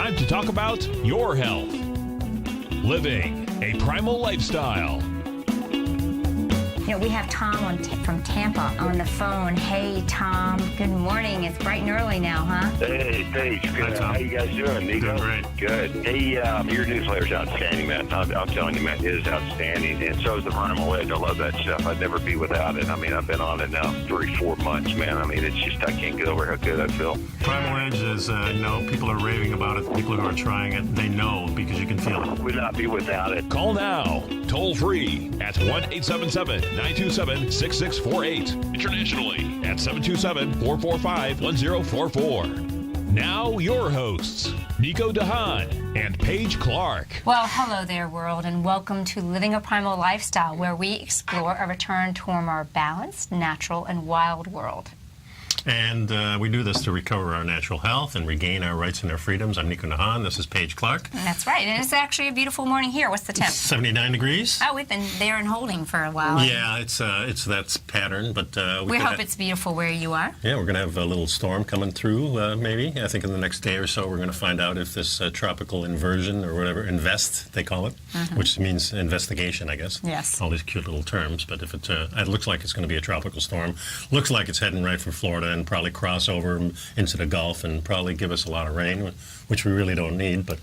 time to talk about your health. Living a primal lifestyle. You know, we have Tom from Tampa on the phone. Hey, Tom. Good morning. It's bright and early now, huh? Hey, Paige. Good. Hi, Tom. How you guys doing, Nico? Doing great. Good. Hey, your newsletter's outstanding, man. I'm telling you, man, it is outstanding. And so is the Primal Edge. I love that stuff. I'd never be without it. I mean, I've been on it now 3-4 months, man. I mean, it's just, I can't get over how good I feel. Primal Edge is, people are raving about it. People who are trying it, they know because you can feel it. Would not be without it. Call now, toll free at 1-877-927-6648. Internationally at 727-445-1044. Now your hosts, Nico DeHaan and Paige Clark. Well, hello there, world, and welcome to Living a Primal Lifestyle, where we explore a return to a more balanced, natural, and wild world. And we do this to recover our natural health and regain our rights and our freedoms. I'm Nico DeHaan. This is Paige Clark. That's right. And it's actually a beautiful morning here. What's the temp? 79 degrees. Oh, we've been there and holding for a while. Yeah, it's that pattern, but we hope it's beautiful where you are. Yeah, we're going to have a little storm coming through, maybe. I think in the next day or so we're going to find out if this tropical inversion or whatever, invest, they call it, which means investigation, I guess. Yes. All these cute little terms, but if it looks like it's going to be a tropical storm, looks like it's heading right for Florida and probably cross over into the Gulf and probably give us a lot of rain, which we really don't need, but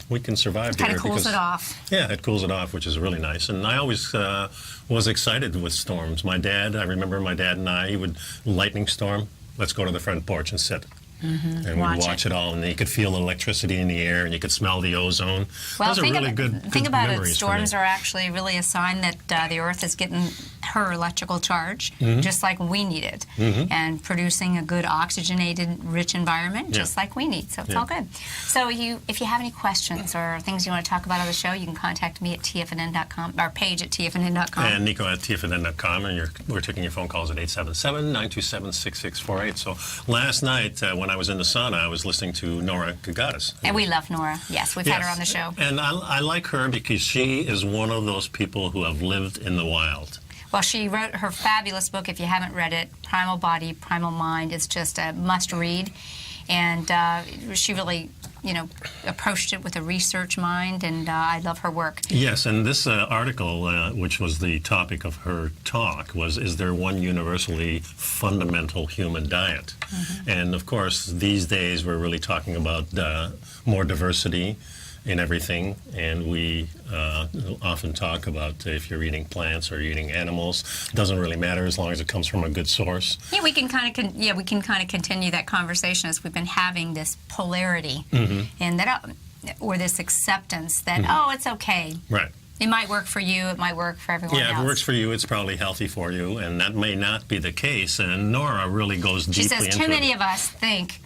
we can survive here. Kind of cools it off. Yeah, it cools it off, which is really nice. And I always was excited with storms. I remember my dad and I, he would, lightning storm, let's go to the front porch and sit. And we'd watch it all, and you could feel the electricity in the air, and you could smell the ozone. Well, Those are really good think about it. memories Storms for me. are actually really a sign that the Earth is getting her electrical charge, just like we need it, and producing a good oxygenated, rich environment, just like we need. So it's all good. So if you have any questions or things you want to talk about on the show, you can contact me at TFNN.com, or Paige at TFNN.com. And Nico at TFNN.com, and we're taking your phone calls at 877-927-6648. So last night, when I was in the sauna, I was listening to Nora Gagatas. And we love Nora. Yes, we've had her on the show. And I like her because she is one of those people who have lived in the wild. Well, she wrote her fabulous book, if you haven't read it, Primal Body, Primal Mind. It's just a must-read. And she really, approached it with a research mind, and I love her work. Yes, and this article, which was the topic of her talk, was, is there one universally fundamental human diet? And, of course, these days we're really talking about more diversity in everything, and we often talk about if you're eating plants or eating animals. It doesn't really matter as long as it comes from a good source. Yeah, we can kind of continue that conversation as we've been having this polarity and that, or this acceptance that it's okay. Right. It might work for you. It might work for everyone else. Yeah, if it works for you, it's probably healthy for you, and that may not be the case. And Nora really goes deeply into it. She says too many of us think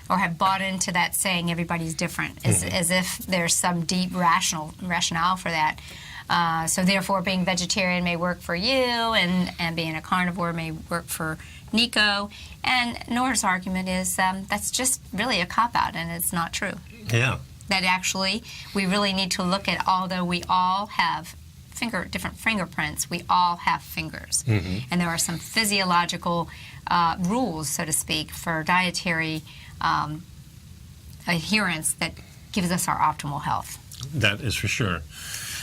or have bought into that saying everybody's different, as if there's some deep rationale for that. So therefore, being vegetarian may work for you, and being a carnivore may work for Nico. And Nora's argument is that's just really a cop-out, and it's not true. Yeah. That actually, we really need to look at, although we all have different fingerprints, we all have fingers. And there are some physiological rules, so to speak, for dietary adherence that gives us our optimal health. That is for sure.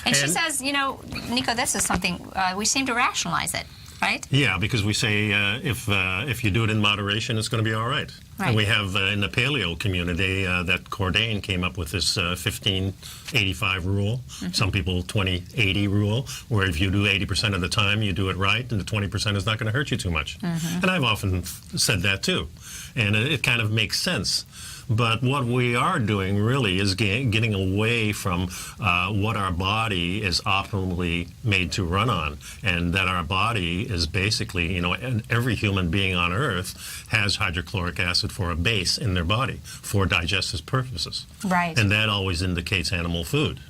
And she says, Nico, this is something, we seem to rationalize it, right? Yeah, because we say if you do it in moderation, it's going to be all right. Right. And we have in the paleo community that Cordain came up with this 15-85 rule. Some people 20-80 rule, where if you do 80% of the time, you do it right, and the 20% is not going to hurt you too much. And I've often said that too, and it kind of makes sense. But what we are doing really is getting away from what our body is optimally made to run on, and that our body is basically, and every human being on Earth has hydrochloric acid for a base in their body for digestive purposes. Right. And that always indicates animal food.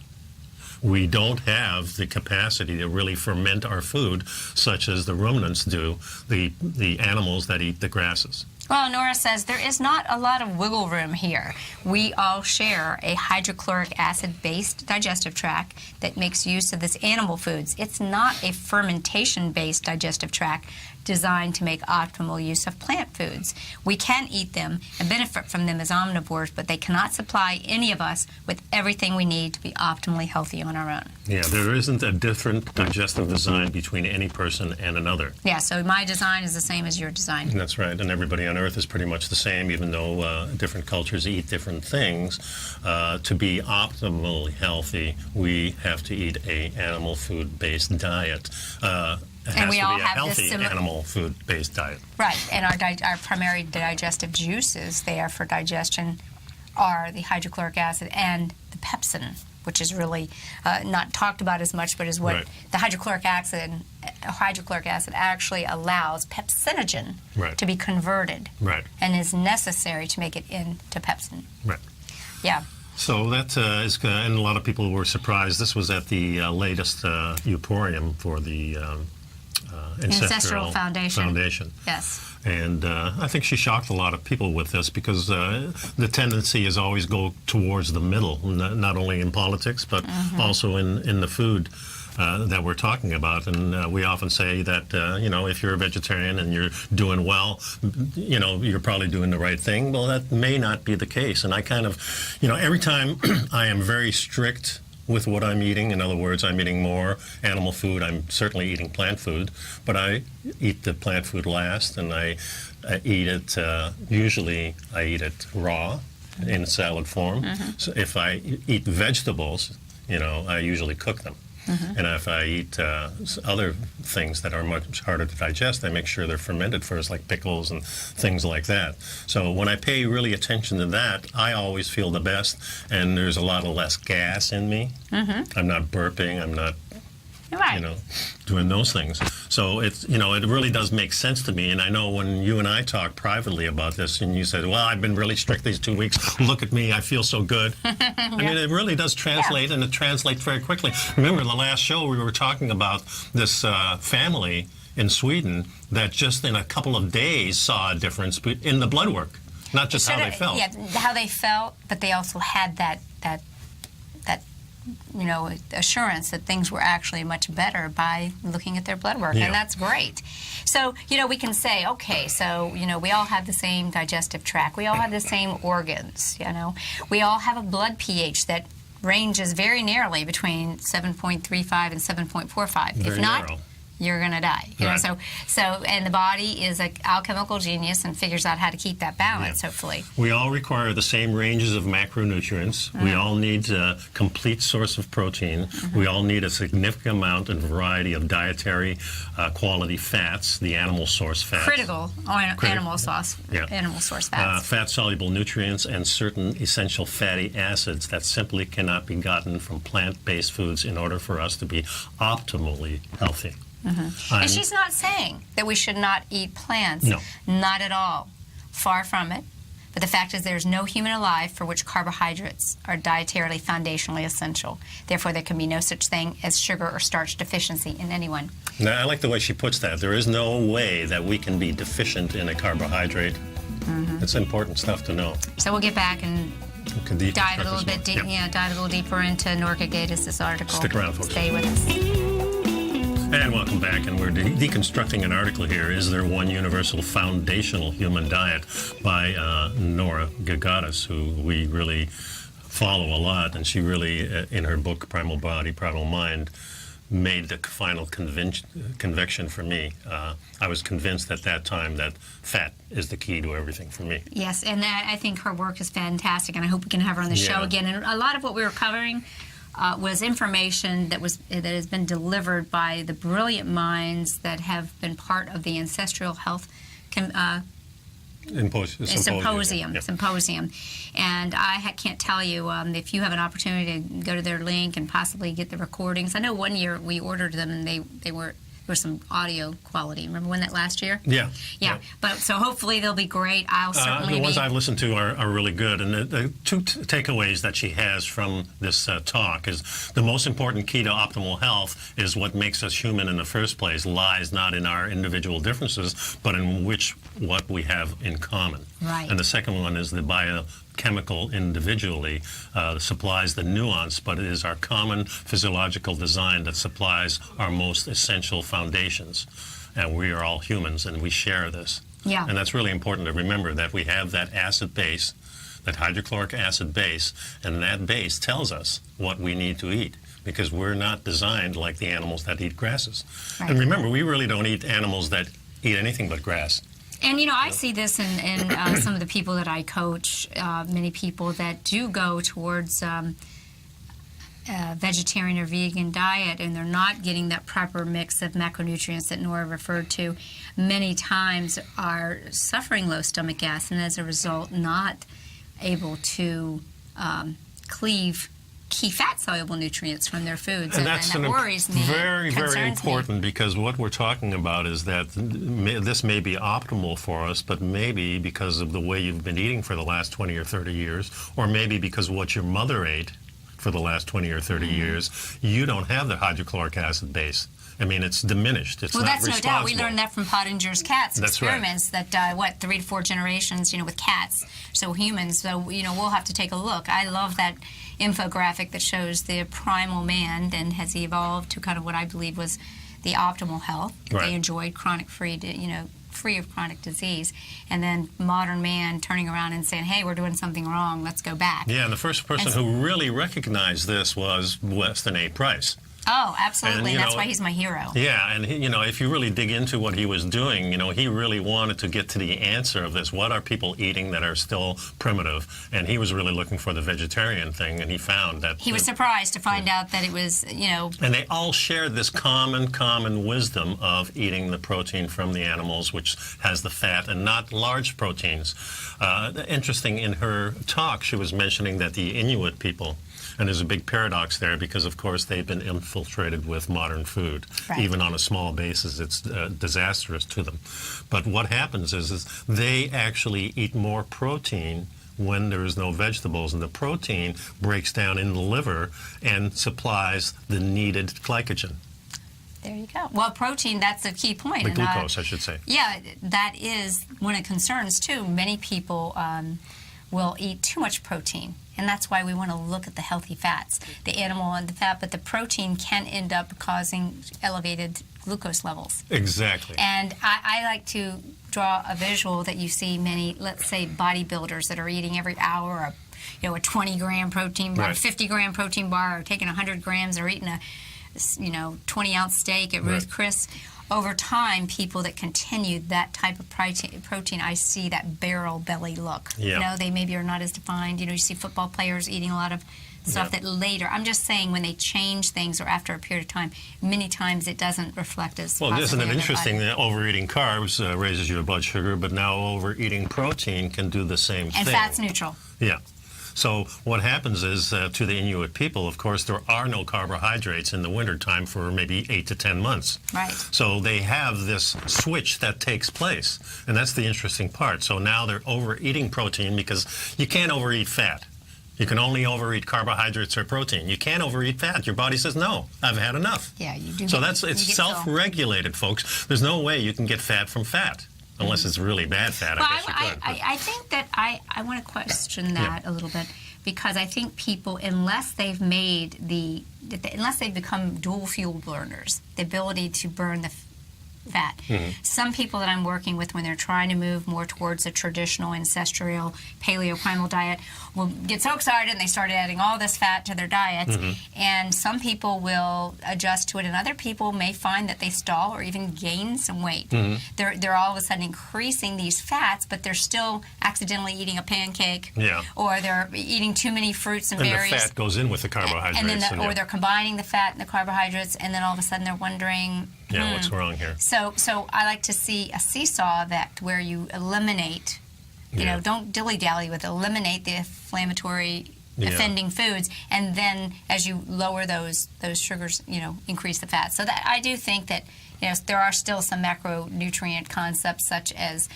We don't have the capacity to really ferment our food, such as the ruminants do, the animals that eat the grasses. Well, Nora says there is not a lot of wiggle room here. We all share a hydrochloric acid-based digestive tract that makes use of this animal foods. It's not a fermentation-based digestive tract designed to make optimal use of plant foods. We can eat them and benefit from them as omnivores, but they cannot supply any of us with everything we need to be optimally healthy on our own. Yeah, there isn't a different digestive design between any person and another. Yeah, so my design is the same as your design. That's right, and everybody on Earth is pretty much the same, even though different cultures eat different things. To be optimally healthy, we have to eat a animal food-based diet. It has And we to all be a have this healthy animal food-based diet. Right, and our primary digestive juices there for digestion are the hydrochloric acid and the pepsin, which is really not talked about as much, but is what the hydrochloric acid actually allows pepsinogen to be converted and is necessary to make it into pepsin. Right. Yeah. So that is, and a lot of people were surprised. This was at the latest Euporium for the Ancestral Foundation. Yes. And I think she shocked a lot of people with this because the tendency is always go towards the middle, not only in politics, but also in the food that we're talking about. And we often say that, you know, if you're a vegetarian and you're doing well, you know, you're probably doing the right thing. Well, that may not be the case. And I kind of, you know, every time I am very strict with what I'm eating. In other words, I'm eating more animal food. I'm certainly eating plant food, but I eat the plant food last, and I eat it, usually I eat it raw in salad form. So if I eat vegetables, you know, I usually cook them. And if I eat other things that are much harder to digest, I make sure they're fermented first, like pickles and things like that. So when I pay really attention to that, I always feel the best, and there's a lot of less gas in me. I'm not burping, I'm not, you know, doing those things. So it's, you know, it really does make sense to me. And I know when you and I talked privately about this, and you said, well, I've been really strict these 2 weeks. Look at me, I feel so good. I mean, it really does translate, and it translates very quickly. Remember the last show we were talking about this family in Sweden that just in a couple of days saw a difference in the blood work, not just how they felt. Yeah, how they felt, but they also had that you know, assurance that things were actually much better by looking at their blood work, and that's great. So, you know, we can say, okay, so, you know, we all have the same digestive tract, we all have the same organs, you know, we all have a blood pH that ranges very narrowly between 7.35 and 7.45. If not, you're going to die. You know, so and the body is an alchemical genius and figures out how to keep that balance, hopefully. We all require the same ranges of macronutrients. We all need a complete source of protein. We all need a significant amount and variety of dietary quality fats, the animal source fats. Critical animal source fats. Fat-soluble nutrients and certain essential fatty acids that simply cannot be gotten from plant-based foods in order for us to be optimally healthy. And she's not saying that we should not eat plants. No. Not at all. Far from it. But the fact is there's no human alive for which carbohydrates are dietarily foundationally essential. Therefore, there can be no such thing as sugar or starch deficiency in anyone. Now, I like the way she puts that. There is no way that we can be deficient in a carbohydrate. It's important stuff to know. So we'll get back and dive a little bit dive a little deeper into Norka Gatiss' article. Stick around, folks. Stay with us. And welcome back, and we're deconstructing an article here, Is There One Universal Foundational Human Diet, by Nora Gatiss, who we really follow a lot, and she really, in her book, Primal Body, Primal Mind, made the final conviction for me. I was convinced at that time that fat is the key to everything for me. Yes, and I think her work is fantastic, and I hope we can have her on the show again. And a lot of what we were covering was information that has been delivered by the brilliant minds that have been part of the Ancestral Health Symposium. And I can't tell you if you have an opportunity to go to their link and possibly get the recordings. I know one year we ordered them and they was some audio quality. Remember when that last year? Yeah. Yeah. But so hopefully they'll be great. I'll certainly the ones be. I've listened to are really good. And the two takeaways that she has from this talk is the most important key to optimal health is what makes us human in the first place lies not in our individual differences, but in what we have in common. Right. And the second one is the biochemical individually supplies the nuance, but it is our common physiological design that supplies our most essential foundations. And we are all humans, and we share this. Yeah. And that's really important to remember, that we have that acid base, that hydrochloric acid base, and that base tells us what we need to eat, because we're not designed like the animals that eat grasses. Right. And remember, we really don't eat animals that eat anything but grass. And, I see this in some of the people that I coach, many people that do go towards vegetarian or vegan diet, and they're not getting that proper mix of macronutrients that Nora referred to, many times are suffering low stomach gas, and as a result not able to cleave key fat-soluble nutrients from their foods, and that worries me. Very important, because what we're talking about is that this may be optimal for us, but maybe because of the way you've been eating for the last 20 or 30 years, or maybe because of what your mother ate for the last 20 or 30 years, you don't have the hydrochloric acid base. I mean, it's diminished. It's well, not that's responsible. no doubt. We learned that from Pottinger's cats That's experiments right. that, 3 to 4 generations, with cats, so humans. So, we'll have to take a look. I love that infographic that shows the primal man and has evolved to kind of what I believe was the optimal health. Right. They enjoyed chronic-free, free of chronic disease. And then modern man turning around and saying, hey, we're doing something wrong, let's go back. Yeah, and the first person who really recognized this was Weston A. Price. Oh, absolutely. And, that's why he's my hero. Yeah, and if you really dig into what he was doing, he really wanted to get to the answer of this. What are people eating that are still primitive? And he was really looking for the vegetarian thing, and he found that... He was surprised to find out that it was, And they all shared this common wisdom of eating the protein from the animals, which has the fat, and not large proteins. Interesting, in her talk, she was mentioning that the Inuit people... And there's a big paradox there because, of course, they've been infiltrated with modern food. Right. Even on a small basis, it's disastrous to them. But what happens is they actually eat more protein when there is no vegetables, and the protein breaks down in the liver and supplies the needed glycogen. There you go. Well, protein, that's a key point. The glucose, I should say. Yeah, that is one of the concerns, too. Many people will eat too much protein. And that's why we want to look at the healthy fats, the animal and the fat, but the protein can end up causing elevated glucose levels. Exactly. And I like to draw a visual that you see many, let's say, bodybuilders that are eating every hour a 20-gram protein bar, Right. a 50-gram protein bar, or taking 100 grams, or eating a 20-ounce steak at Ruth Right. Chris. Over time, people that continue that type of protein, I see that barrel belly look. Yeah. They maybe are not as defined. You see football players eating a lot of stuff Yeah. that later, I'm just saying when they change things or after a period of time, many times it doesn't reflect as Well, isn't positively it on their interesting body. that overeating carbs raises your blood sugar, but now overeating protein can do the same thing? And fat's neutral. Yeah. So what happens is, to the Inuit people, of course, there are no carbohydrates in the wintertime for maybe 8 to 10 months. Right. So they have this switch that takes place, and that's the interesting part. So now they're overeating protein because you can't overeat fat. You can only overeat carbohydrates or protein. You can't overeat fat. Your body says, no, I've had enough. Yeah, you do. So it's you get self-regulated, folks. There's no way you can get fat from fat. Unless it's really bad fat, Well, I guess you could. I think that I want to question that a little bit, because I think people, unless they've become dual fuel burners, the ability to burn the fat. Some people that I'm working with, when they're trying to move more towards a traditional ancestral paleo primal diet, will get so excited and they start adding all this fat to their diets. And some people will adjust to it, and other people may find that they stall or even gain some weight. They're all of a sudden increasing these fats, but they're still accidentally eating a pancake, or they're eating too many fruits and berries. And the fat goes in with the carbohydrates. And then or they're combining the fat and the carbohydrates, and then all of a sudden they're wondering, what's wrong here? So I like to see a seesaw that where you eliminate, don't dilly-dally with it. Eliminate the inflammatory offending foods, and then as you lower those sugars, increase the fat. So that I do think that there are still some macronutrient concepts such as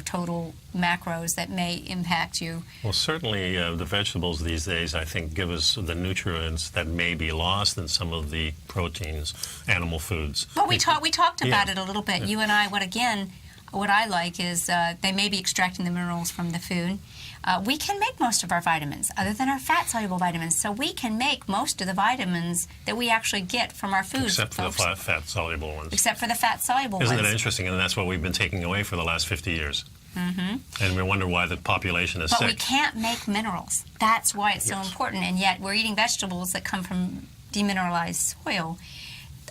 total macros that may impact you. Well, certainly the vegetables these days, I think, give us the nutrients that may be lost in some of the proteins, animal foods. But we talked about it a little bit. You and I, what I like is they may be extracting the minerals from the food. We can make most of our vitamins, other than our fat-soluble vitamins. So we can make most of the vitamins that we actually get from our foods. Except for the fat-soluble ones. Except for the fat-soluble ones. Isn't it interesting? And that's what we've been taking away for the last 50 years. Mm-hmm. And we wonder why the population is sick. But we can't make minerals. That's why it's so important. And yet we're eating vegetables that come from demineralized soil.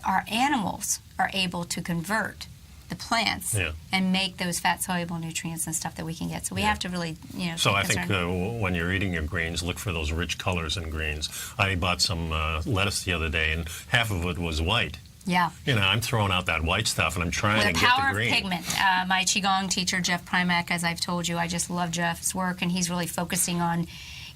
Our animals are able to convert the plants and make those fat-soluble nutrients and stuff that we can get. So we have to really, So I think when you're eating your greens, look for those rich colors in greens. I bought some lettuce the other day, and half of it was white. Yeah. I'm throwing out that white stuff, and I'm trying to get the green. The power of pigment. My Qigong teacher, Jeff Primal, as I've told you, I just love Jeff's work, and he's really focusing on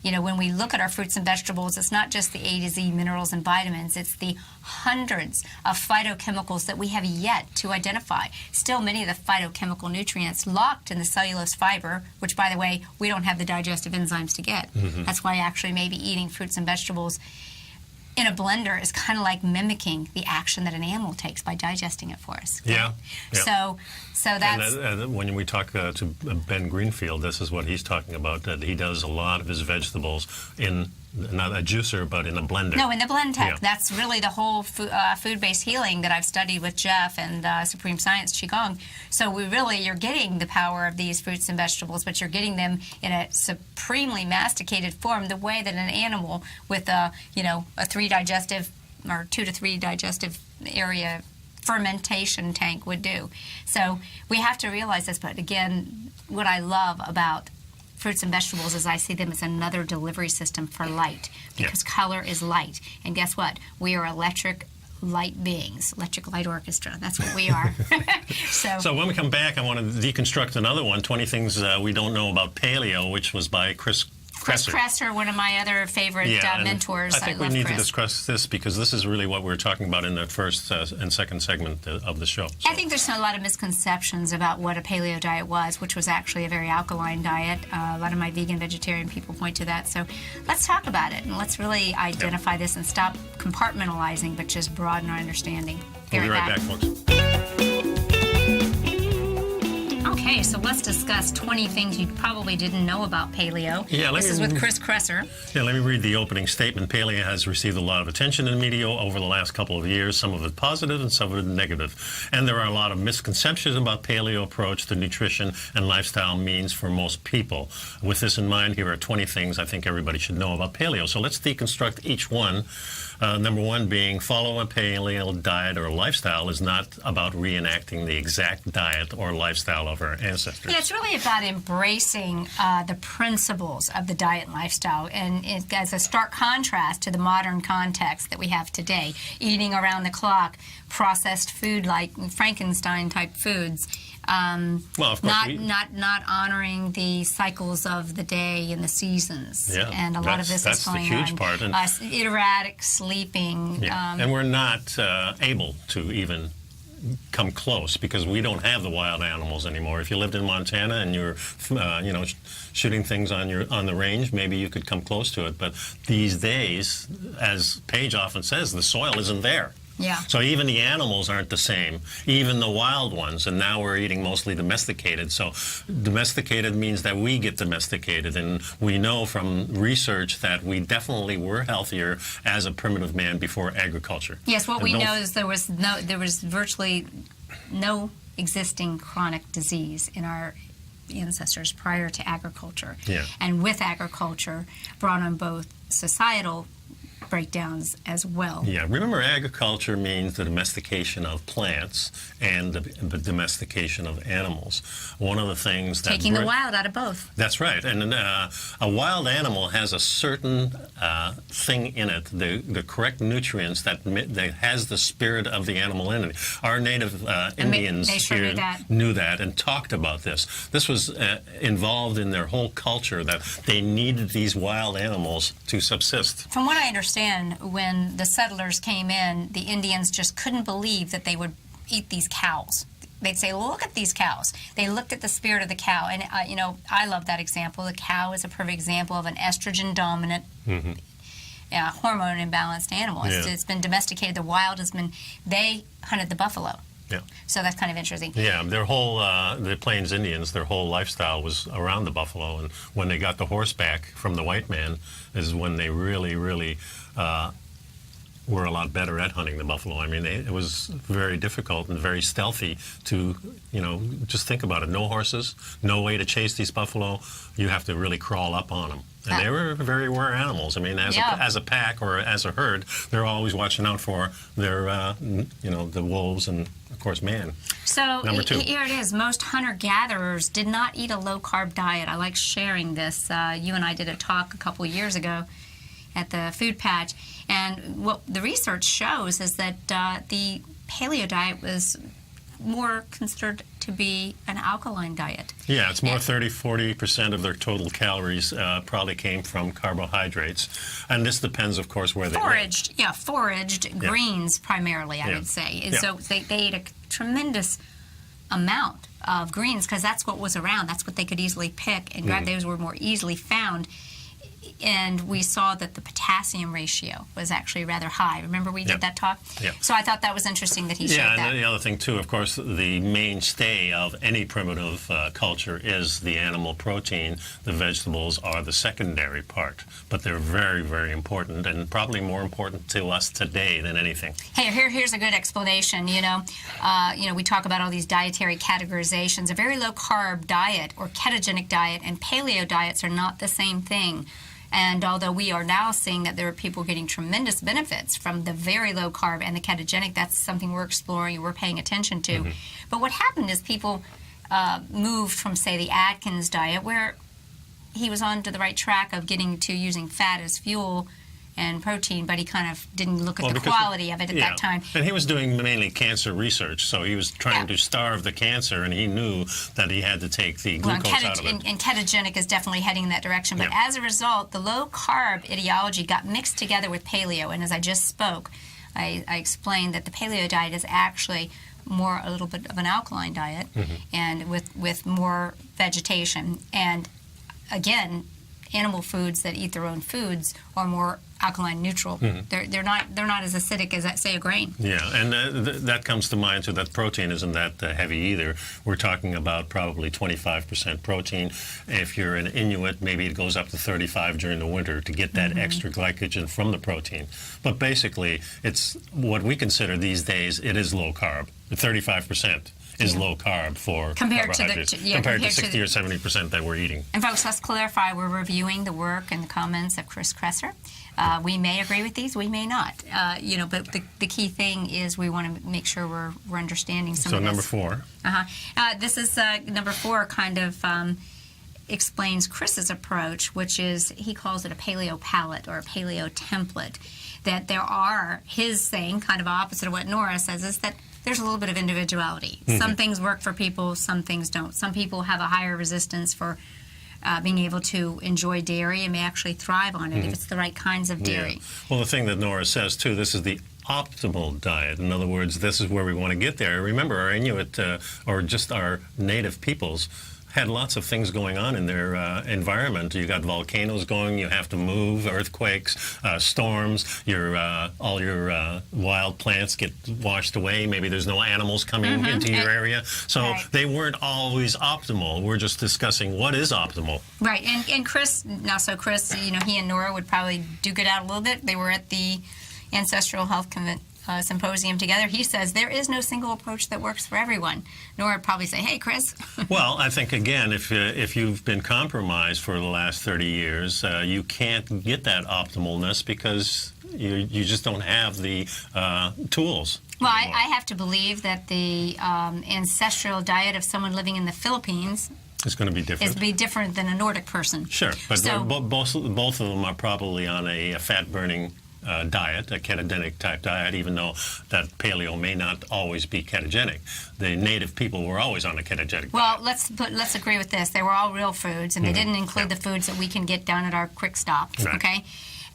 when we look at our fruits and vegetables, it's not just the A to Z minerals and vitamins, it's the hundreds of phytochemicals that we have yet to identify. Still, many of the phytochemical nutrients locked in the cellulose fiber, which, by the way, we don't have the digestive enzymes to get. Mm-hmm. That's why actually maybe eating fruits and vegetables in a blender is kind of like mimicking the action that an animal takes by digesting it for us. Okay? Yeah. So that's... And when we talk to Ben Greenfield, this is what he's talking about, that he does a lot of his vegetables in, not a juicer, but in a blender. No, in the blend tech. Yeah. That's really the whole food-based healing that I've studied with Jeff and Supreme Science Qigong. So you're getting the power of these fruits and vegetables, but you're getting them in a supremely masticated form, the way that an animal with a 2 to 3 digestive area fermentation tank would do. So we have to realize this, but again, what I love about fruits and vegetables is I see them as another delivery system for light, because color is light. And guess what? We are electric light beings, electric light orchestra. That's what we are. So when we come back, I want to deconstruct another one, 20 Things We Don't Know About Paleo, which was by Chris Kresser, one of my other favorite mentors. I think we need to discuss this because this is really what we were talking about in the first and second segment of the show. So. I think there's a lot of misconceptions about what a paleo diet was, which was actually a very alkaline diet. A lot of my vegan, vegetarian people point to that. So let's talk about it, and let's really identify this and stop compartmentalizing, but just broaden our understanding. We'll be right back, folks. Okay, so let's discuss 20 things you probably didn't know about paleo. This is with Chris Kresser. Yeah, let me read the opening statement. Paleo has received a lot of attention in the media over the last couple of years, some of it positive and some of it negative. And there are a lot of misconceptions about paleo approach to nutrition and lifestyle means for most people. With this in mind, here are 20 things I think everybody should know about paleo. So let's deconstruct each one. Number one being follow a paleo diet or lifestyle is not about reenacting the exact diet or lifestyle of our ancestors. Yeah, it's really about embracing the principles of the diet and lifestyle, and it as a stark contrast to the modern context that we have today, eating around the clock, processed food like Frankenstein-type foods. Well, of course, not honoring the cycles of the day and the seasons, and a lot of this is going on. That's the huge part. Erratic sleeping. Yeah. And we're not able to even come close because we don't have the wild animals anymore. If you lived in Montana and you're, shooting things on the range, maybe you could come close to it. But these days, as Paige often says, the soil isn't there. Yeah. So even the animals aren't the same, even the wild ones. And now we're eating mostly domesticated. So domesticated means that we get domesticated. And we know from research that we definitely were healthier as a primitive man before agriculture. Yes, what we know is there was virtually no existing chronic disease in our ancestors prior to agriculture. Yeah. And with agriculture brought on both societal breakdowns as well. Yeah, remember agriculture means the domestication of plants and the domestication of animals. One of the things that... Taking the wild out of both. That's right. And a wild animal has a certain thing in it, the correct nutrients that has the spirit of the animal in it. Our native Indians they sure here knew that and talked about this. This was involved in their whole culture, that they needed these wild animals to subsist. From what I understand, when the settlers came in, the Indians just couldn't believe that they would eat these cows. They'd say, look at these cows. They looked at the spirit of the cow. And, I love that example. The cow is a perfect example of an estrogen-dominant, hormone imbalanced animal. It's been domesticated. The wild they hunted the buffalo. Yeah. So that's kind of interesting. Yeah, their whole, the Plains Indians, their whole lifestyle was around the buffalo. And when they got the horse back from the white man is when they really, really were a lot better at hunting the buffalo. I mean, it was very difficult and very stealthy to, just think about it. No horses, no way to chase these buffalo. You have to really crawl up on them. And they were very aware animals. I mean, as a pack or as a herd, they're always watching out for their, the wolves and, of course, man. So Number 2. Here it is. Most hunter-gatherers did not eat a low-carb diet. I like sharing this. You and I did a talk a couple years ago at the food patch. And what the research shows is that the paleo diet was more considered to be an alkaline diet. Yeah, it's more 30-40% of their total calories probably came from carbohydrates. And this depends, of course, where they foraged greens primarily, I would say. And so they ate a tremendous amount of greens because that's what was around. That's what they could easily pick and grab. Those were more easily found. And we saw that the potassium ratio was actually rather high. Remember we did that talk? Yeah. So I thought that was interesting that he showed that. Yeah, and the other thing, too, of course, the mainstay of any primitive culture is the animal protein. The vegetables are the secondary part. But they're very, very important and probably more important to us today than anything. Hey, here's a good explanation. We talk about all these dietary categorizations. A very low-carb diet or ketogenic diet and paleo diets are not the same thing. And although we are now seeing that there are people getting tremendous benefits from the very low carb and the ketogenic, that's something we're exploring, we're paying attention to. But what happened is people moved from, say, the Atkins diet, where he was on to the right track of getting to using fat as fuel and protein, but he kind of didn't look at the quality of it at that time. And he was doing mainly cancer research, so he was trying to starve the cancer, and he knew that he had to take the glucose out of it. And ketogenic is definitely heading in that direction, but as a result, the low-carb ideology got mixed together with paleo, and as I just spoke, I explained that the paleo diet is actually a little bit of an alkaline diet, and with more vegetation. And again, animal foods that eat their own foods are more alkaline neutral. They're not as acidic as, say, a grain. Yeah, and that comes to mind too. That protein isn't that heavy either. We're talking about probably 25% protein. If you're an Inuit, maybe it goes up to 35 during the winter to get that extra glycogen from the protein. But basically, it's what we consider these days. It is low carb. 35% is low carb for carbohydrates compared to 60 or 70% that we're eating. And folks, let's clarify, we're reviewing the work and the comments of Chris Kresser. We may agree with these, we may not. But the key thing is we want to make sure we're understanding some of this. So number 4. This is number 4 kind of explains Chris's approach, which is, he calls it a paleo palette or a paleo template. That there are, his saying, kind of opposite of what Nora says, is that there's a little bit of individuality. Some things work for people, some things don't. Some people have a higher resistance for being able to enjoy dairy and may actually thrive on it if it's the right kinds of dairy. Yeah. Well, the thing that Nora says, too, this is the optimal diet. In other words, this is where we want to get there. Remember, our Inuit, or just our native peoples, had lots of things going on in their environment. You got volcanoes going, you have to move, earthquakes, storms, all your wild plants get washed away. Maybe there's no animals coming into your area. So they weren't always optimal. We're just discussing what is optimal. Right, and Chris, he and Nora would probably duke it out a little bit. They were at the Ancestral Health Symposium together. He says there is no single approach that works for everyone. Nora would probably say, hey, Chris. Well, I think, again, if you've been compromised for the last 30 years, you can't get that optimalness because you just don't have the tools. Well, anymore. I have to believe that the ancestral diet of someone living in the Philippines It's going to be different. is be different than a Nordic person. Sure, but So- both of them are probably on a fat-burning diet, a ketogenic type diet, even though that paleo may not always be ketogenic. The native people were always on a ketogenic Well, diet. let's agree with this. They were all real foods, and they didn't include the foods that we can get down at our quick stops. Right. Okay,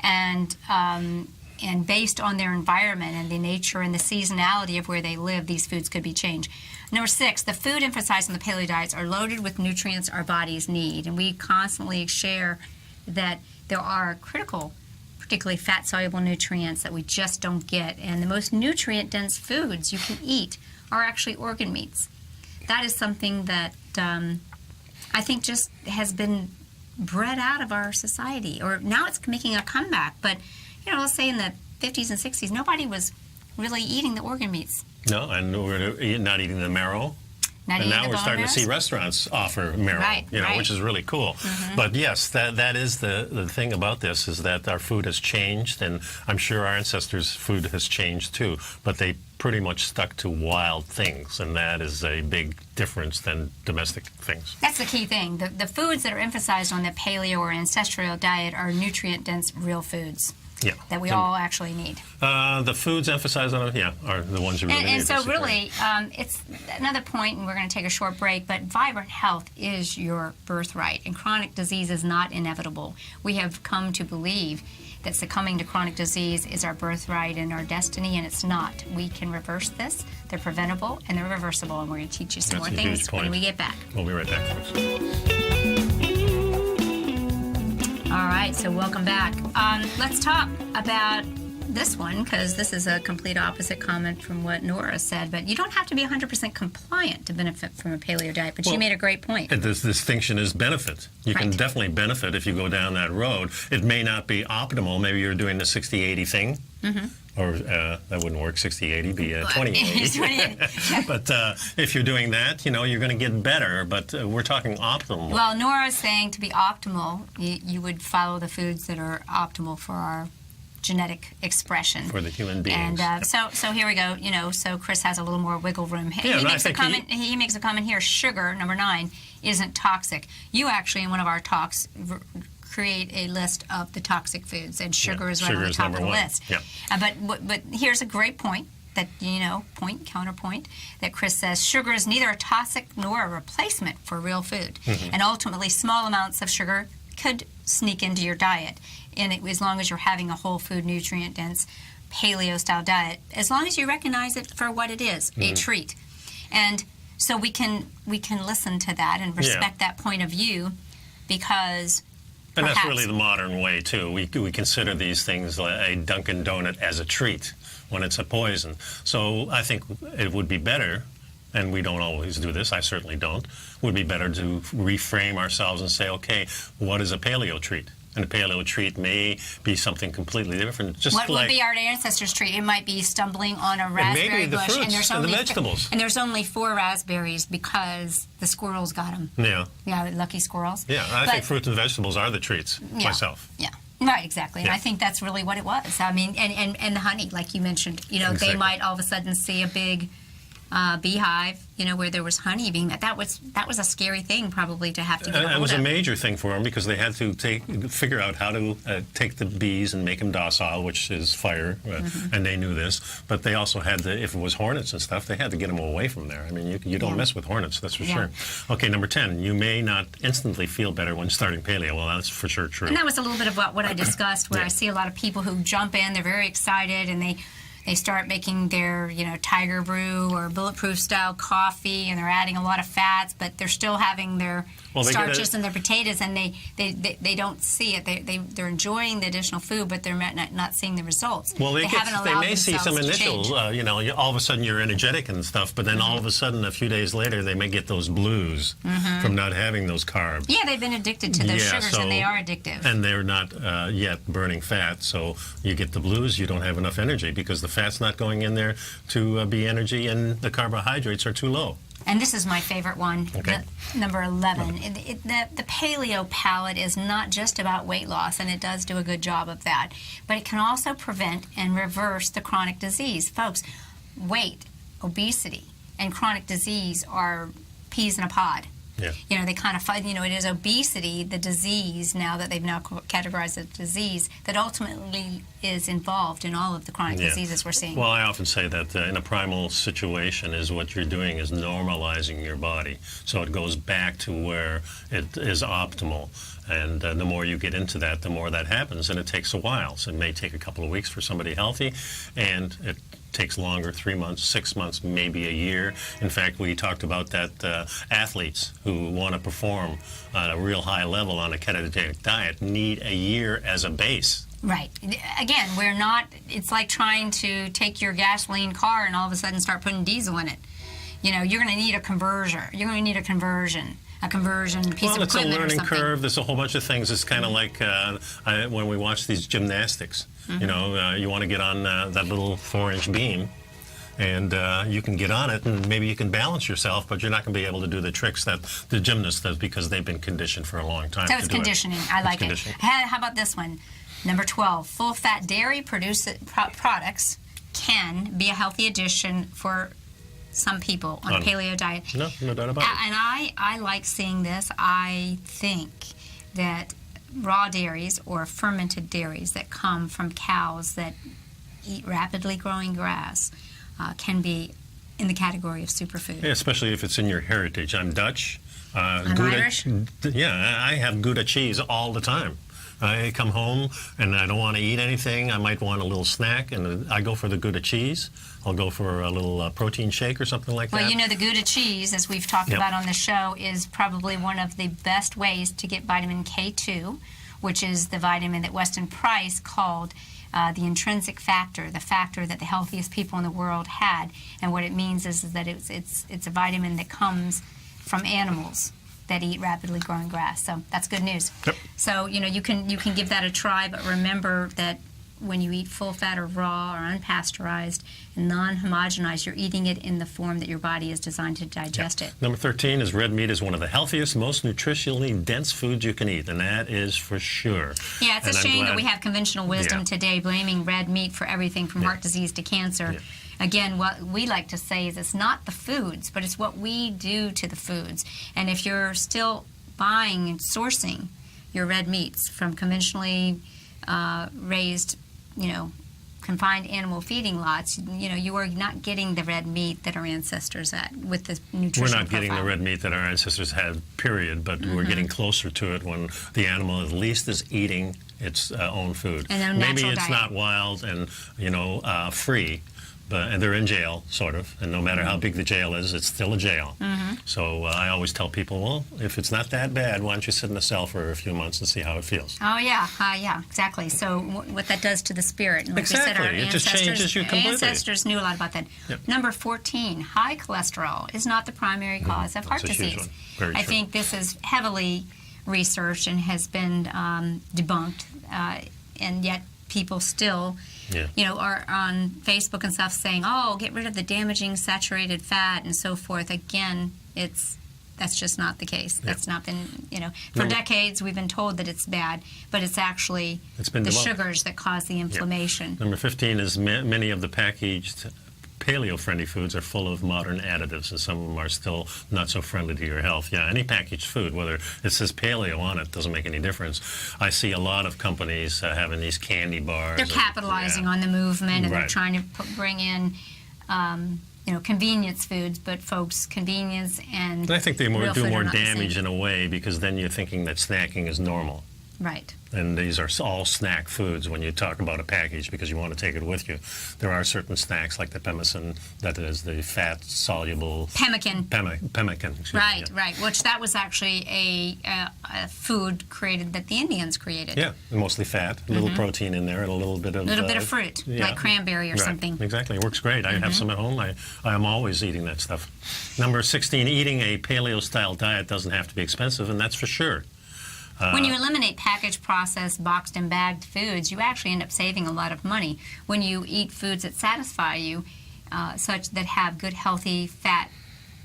and based on their environment and the nature and the seasonality of where they live, these foods could be changed. Number 6, the food emphasized in the paleo diets are loaded with nutrients our bodies need, and we constantly share that there are critical, particularly fat-soluble nutrients that we just don't get. And the most nutrient-dense foods you can eat are actually organ meats. That is something that I think just has been bred out of our society, or now it's making a comeback. But, let's say in the 50s and 60s, nobody was really eating the organ meats. No, and we're not eating the marrow. Not And eating now the we're bone starting to see marrows. restaurants offer marrow, Right, right. which is really cool. But yes, that is the thing about this, is that our food has changed, and I'm sure our ancestors' food has changed too, but they pretty much stuck to wild things, and that is a big difference than domestic things. That's the key thing. The foods that are emphasized on the paleo or ancestral diet are nutrient-dense real foods Yeah. that we all actually need. The foods emphasized on it, are the ones you really need. And so basically. really, it's another point, and we're going to take a short break, but vibrant health is your birthright, and chronic disease is not inevitable. We have come to believe that succumbing to chronic disease is our birthright and our destiny, and it's not. We can reverse this. They're preventable, and they're reversible, and we're going to teach you some That's more a huge things point. when we get back. We'll be right back, folks. All right, so welcome back. Let's talk about this one, because this is a complete opposite comment from what Nora said, but you don't have to be 100% compliant to benefit from a paleo diet, but she Well, made a great point. This distinction is benefit. You can Right. definitely benefit if you go down that road. It may not be optimal. Maybe you're doing the 60-80 thing. Or that wouldn't work, 60-80, be 20-80. But if you're doing that, you're going to get better. But we're talking optimal. Well, Nora's saying to be optimal, you would follow the foods that are optimal for our genetic expression. For the human beings. And so here we go. So Chris has a little more wiggle room. Yeah, and I makes a think comment. He makes a comment here. Sugar, number 9, isn't toxic. You actually, in one of our talks, create a list of the toxic foods, and sugar is right sugar on the is top of number the one. list. Yeah. But here's a great point that counterpoint that Chris says: sugar is neither a toxic nor a replacement for real food, and ultimately small amounts of sugar could sneak into your diet, and as long as you're having a whole food, nutrient dense paleo style diet, as long as you recognize it for what it is, a treat. And so we can listen to that and respect that point of view, because And that's perhaps- really the modern way, too. We consider these things like a Dunkin' Donut as a treat when it's a poison. So I think it would be better, and we don't always do this, I certainly don't, would be better to reframe ourselves and say, okay, what is a paleo treat? And a paleo treat may be something completely different. Just what like would be our ancestors' treat? It might be stumbling on a raspberry the bush, fruits and there's and the only vegetables. and there's only 4 raspberries because the squirrels got them. Yeah, Yeah, lucky squirrels. yeah. I But- think fruits and vegetables are the treats myself. Yeah. Right, exactly. And Yeah. I think that's really what it was. I mean, and the honey, like you mentioned, they Exactly. might all of a sudden see a big beehive, where there was honey being that was a scary thing probably to have to get a And it hold was a of. major thing for them because they had to figure out how to take the bees and make them docile, which is fire, and they knew this. But they also had to, if it was hornets and stuff, they had to get them away from there. I mean, you don't mess with hornets, that's for sure. Okay, number 10, you may not instantly feel better when starting paleo. Well, that's for sure true. And that was a little bit of what I discussed, where I see a lot of people who jump in, they're very excited, and they start making their, Tiger Brew or Bulletproof style coffee, and they're adding a lot of fats, but they're still having their Well, they get starches and their potatoes, and they don't see it. They're enjoying the additional food, but they're not seeing the results. Well, they haven't allowed may see some themselves to initial, change. all of a sudden you're energetic and stuff, but then all of a sudden, a few days later, they may get those blues from not having those carbs. Yeah, they've been addicted to those Yeah, sugars, and they are addictive. And they're not yet burning fat, so you get the blues, you don't have enough energy because the fat's not going in there to be energy, and the carbohydrates are too low. and this is my favorite one, Okay. number 11. The paleo palate is not just about weight loss, and it does do a good job of that, but it can also prevent and reverse the chronic disease. Folks, weight, obesity, and chronic disease are peas in a pod. Yeah. You know, they kind of fight, it is obesity, the disease, now that they've now categorized it as disease, that ultimately is involved in all of the chronic diseases we're seeing. Well, I often say that in a primal situation is what you're doing is normalizing your body. So it goes back to where it is optimal. And the more you get into that, the more that happens. And it takes a while. So it may take a couple of weeks for somebody healthy, and it takes longer, 3 months, 6 months, maybe a year. In fact, we talked about that athletes who want to perform at a real high level on a ketogenic diet need a year as a base. Right. Again, it's like trying to take your gasoline car and all of a sudden start putting diesel in it. You're going to need a conversion. You're going to need a conversion piece Well, of it's a equipment or learning something. curve. There's a whole bunch of things. It's kind of like when we watch these gymnastics. You want to get on that little 4-inch beam, and you can get on it, and maybe you can balance yourself, but you're not going to be able to do the tricks that the gymnast does because they've been conditioned for a long time. So it's conditioning. I like it. How about this one? Number 12, full-fat dairy products can be a healthy addition for some people on a paleo diet. No doubt about it. And I like seeing this. I think that raw dairies or fermented dairies that come from cows that eat rapidly growing grass can be in the category of superfood. Yeah, especially if it's in your heritage. I'm Dutch. I'm Gouda, Irish. Yeah, I have Gouda cheese all the time. I come home and I don't want to eat anything. I might want a little snack, and I go for the Gouda cheese. I'll go for a little protein shake or something like that. Well, the Gouda cheese, as we've talked about on the show, is probably one of the best ways to get vitamin K2, which is the vitamin that Weston Price called the intrinsic factor, the factor that the healthiest people in the world had. And what it means is that it's a vitamin that comes from animals that eat rapidly growing grass. So that's good news. Yep. So, you can give that a try, but remember that when you eat full fat or raw or unpasteurized and non-homogenized, you're eating it in the form that your body is designed to digest it. Number 13 is red meat is one of the healthiest, most nutritionally dense foods you can eat, and that is for sure. Yeah, it's a shame that we have conventional wisdom Yeah. today blaming red meat for everything from heart disease to cancer. Yeah. Again, what we like to say is it's not the foods, but it's what we do to the foods. And if you're still buying and sourcing your red meats from conventionally raised, confined animal feeding lots, you are not getting the red meat that our ancestors had with the nutritional We're not getting the profile. red meat that our ancestors had, period, but we're getting closer to it when the animal at least is eating its own food. And their Maybe natural it's diet. not wild and, free, and they're in jail, sort of, and no matter how big the jail is, it's still a jail. So I always tell people, well, if it's not that bad, why don't you sit in a cell for a few months and see how it feels? Oh, yeah, exactly. So what that does to the spirit. And like Exactly. we said, our It just changes you completely. ancestors knew a lot about that. Yep. Number 14, high cholesterol is not the primary cause of heart That's a huge disease. one. Very I true. think this is heavily researched and has been debunked, and yet people still are on Facebook and stuff saying, oh, get rid of the damaging saturated fat and so forth. Again, that's just not the case. That's not been, for decades we've been told that it's bad, but it's actually the debunked. sugars that cause the inflammation. Number 15 is many of the packaged paleo-friendly foods are full of modern additives, and some of them are still not so friendly to your health. Yeah, any packaged food, whether it says paleo on it, doesn't make any difference. I see a lot of companies having these candy bars. They're capitalizing on the movement, and they're Right. trying to bring in, convenience foods, but folks, convenience and I think they real do food are more not the same. damage in a way, because then you're thinking that snacking is normal. Right. And these are all snack foods when you talk about a package, because you want to take it with you. There are certain snacks like the pemmican, that is the fat-soluble... Pemmican. Pemmican. excuse me, Right, yeah. right. Which that was actually a food created that the Indians created. Yeah, mostly fat, a little protein in there, and a little bit of... fruit, yeah. like cranberry or Right, something. Exactly, it works great. I have some at home. I am always eating that stuff. Number 16, eating a paleo-style diet doesn't have to be expensive, and that's for sure. When you eliminate packaged, processed, boxed, and bagged foods, you actually end up saving a lot of money. When you eat foods that satisfy you, such that have good, healthy fat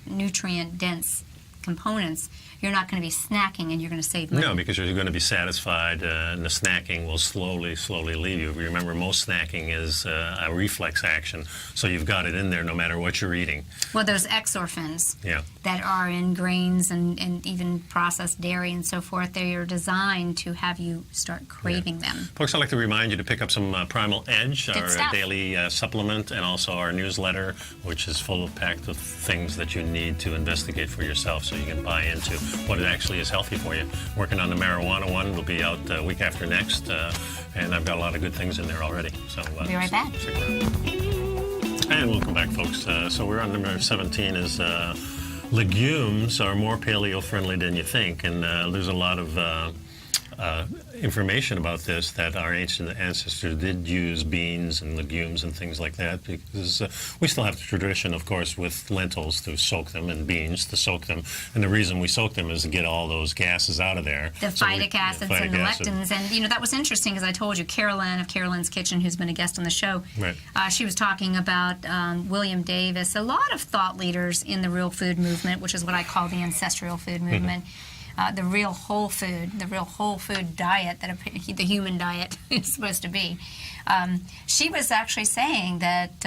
nutrient-dense components, you're not going to be snacking and you're going to save money. No, because you're going to be satisfied, and the snacking will slowly leave you. Remember, most snacking is a reflex action, so you've got it in there no matter what you're eating. Well, those exorphins Yeah. that are in grains and even processed dairy and so forth, they are designed to have you start craving them. Folks, I'd like to remind you to pick up some Primal Edge, our stuff. daily supplement, and also our newsletter, which is full of packed with things that you need to investigate for yourself so you can buy into what it actually is healthy for you. Working on the marijuana one will be out week after next, and I've got a lot of good things in there already. So Be right back. stick around. And welcome back, folks. So we're on number 17 is legumes are more paleo-friendly than you think, and there's a lot of information about this, that our ancient ancestors did use beans and legumes and things like that, because we still have the tradition, of course, with lentils to soak them and beans to soak them. And the reason we soak them is to get all those gases out of there. The phytic acids and the lectins. And, you know, that was interesting because I told you, Carolyn of Carolyn's Kitchen, who's been a guest on the show, Right. She was talking about William Davis, a lot of thought leaders in the real food movement, which is what I call the ancestral food movement. The real whole food diet that the human diet is supposed to be. She was actually saying that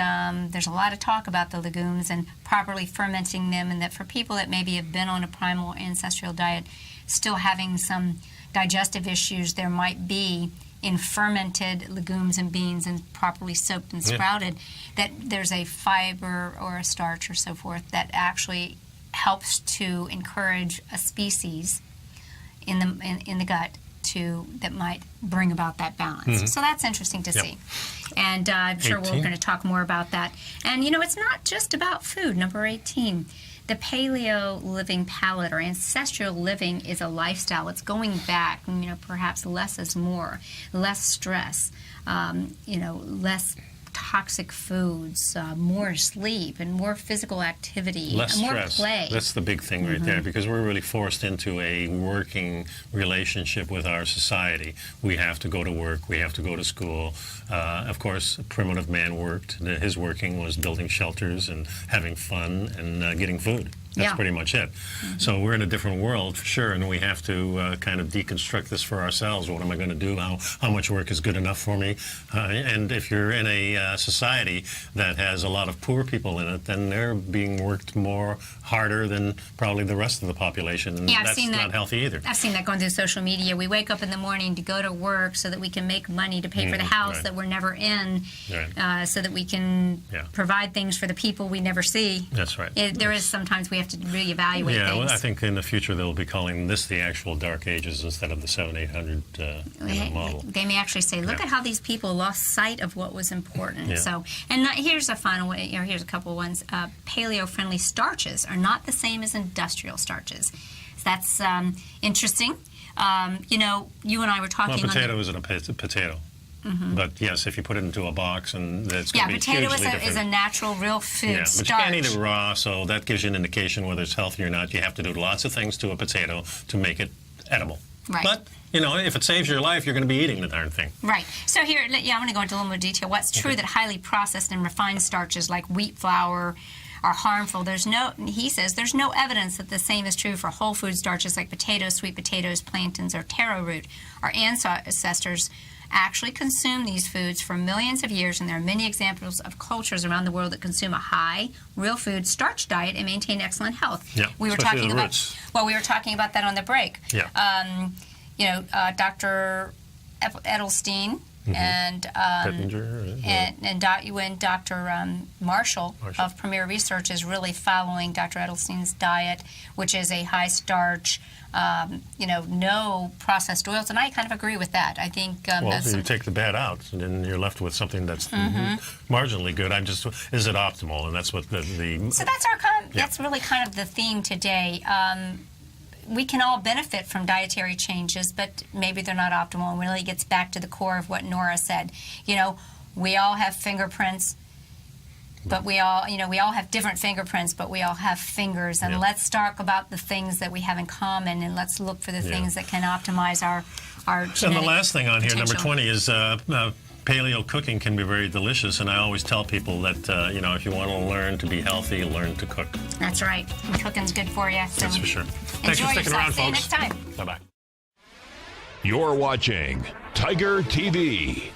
there's a lot of talk about the legumes and properly fermenting them, and that for people that maybe have been on a primal ancestral diet, still having some digestive issues there might be in fermented legumes and beans and properly soaked and sprouted, that there's a fiber or a starch or so forth that actually helps to encourage a species in the gut that might bring about that balance. So that's interesting to see. And I'm sure we're going to talk more about that. And, you know, it's not just about food. Number 18, the paleo living palette or ancestral living is a lifestyle. It's going back, you know, perhaps less is more, less stress, you know, less toxic foods, more sleep, and more physical activity, Less more stress. play. That's the big thing right there, because we're really forced into a working relationship with our society. We have to go to work. We have to go to school. Of course, primitive man worked. His working was building shelters and having fun and getting food. That's pretty much it. So we're in a different world, for sure, and we have to kind of deconstruct this for ourselves. What am I going to do? How much work is good enough for me? And if you're in a society that has a lot of poor people in it, then they're being worked harder than probably the rest of the population, and I've that's seen not healthy either. I've seen that going through social media. We wake up in the morning to go to work so that we can make money to pay for the house that we're never in, so that we can provide things for the people we never see. That's right. There is sometimes we have to reevaluate things. Yeah, well, I think in the future they'll be calling this the actual Dark Ages instead of the 700-800 model. They may actually say, look at how these people lost sight of what was important. So, and here's a final way. You know, here's a couple ones. Paleo-friendly starches are not the same as industrial starches. That's interesting. You know, you and I were talking. Well, potato is a potato. But yes, if you put it into a box, and that's going to be potato hugely different. is a natural, real food but starch. you can't eat it raw, so that gives you an indication whether it's healthy or not. You have to do lots of things to a potato to make it edible. Right. But, you know, if it saves your life, you're going to be eating the darn thing. Right. So here, I'm going to go into a little more detail. What's true that highly processed and refined starches like wheat flour are harmful. He says there's no evidence that the same is true for whole food starches like potatoes, sweet potatoes, plantains, or taro root. Our ancestors actually consume these foods for millions of years, and there are many examples of cultures around the world that consume a high real food starch diet and maintain excellent health. We were talking about that on the break. You know, Dr. Edelstein and Dr. Marshall of Premier Research is really following Dr. Edelstein's diet, which is a high starch, you know, no processed oils, and I kind of agree with that. I think you take the bad out, and then you're left with something that's marginally good. Is it optimal? And that's what the so that's that's really kind of the theme today. We can all benefit from dietary changes, but maybe they're not optimal. And really gets back to the core of what Nora said. You know, we all have fingerprints, but we all have different fingerprints, but we all have fingers. And let's talk about the things that we have in common, and let's look for the things that can optimize our genetic And the last thing on here, potential. number 20, is paleo cooking can be very delicious, and I always tell people that, if you want to learn to be healthy, learn to cook. That's right. And cooking's good for you. So That's for sure. Thanks for enjoy sticking yourself. around, See you folks. next time. Bye-bye. You're watching Tiger TV.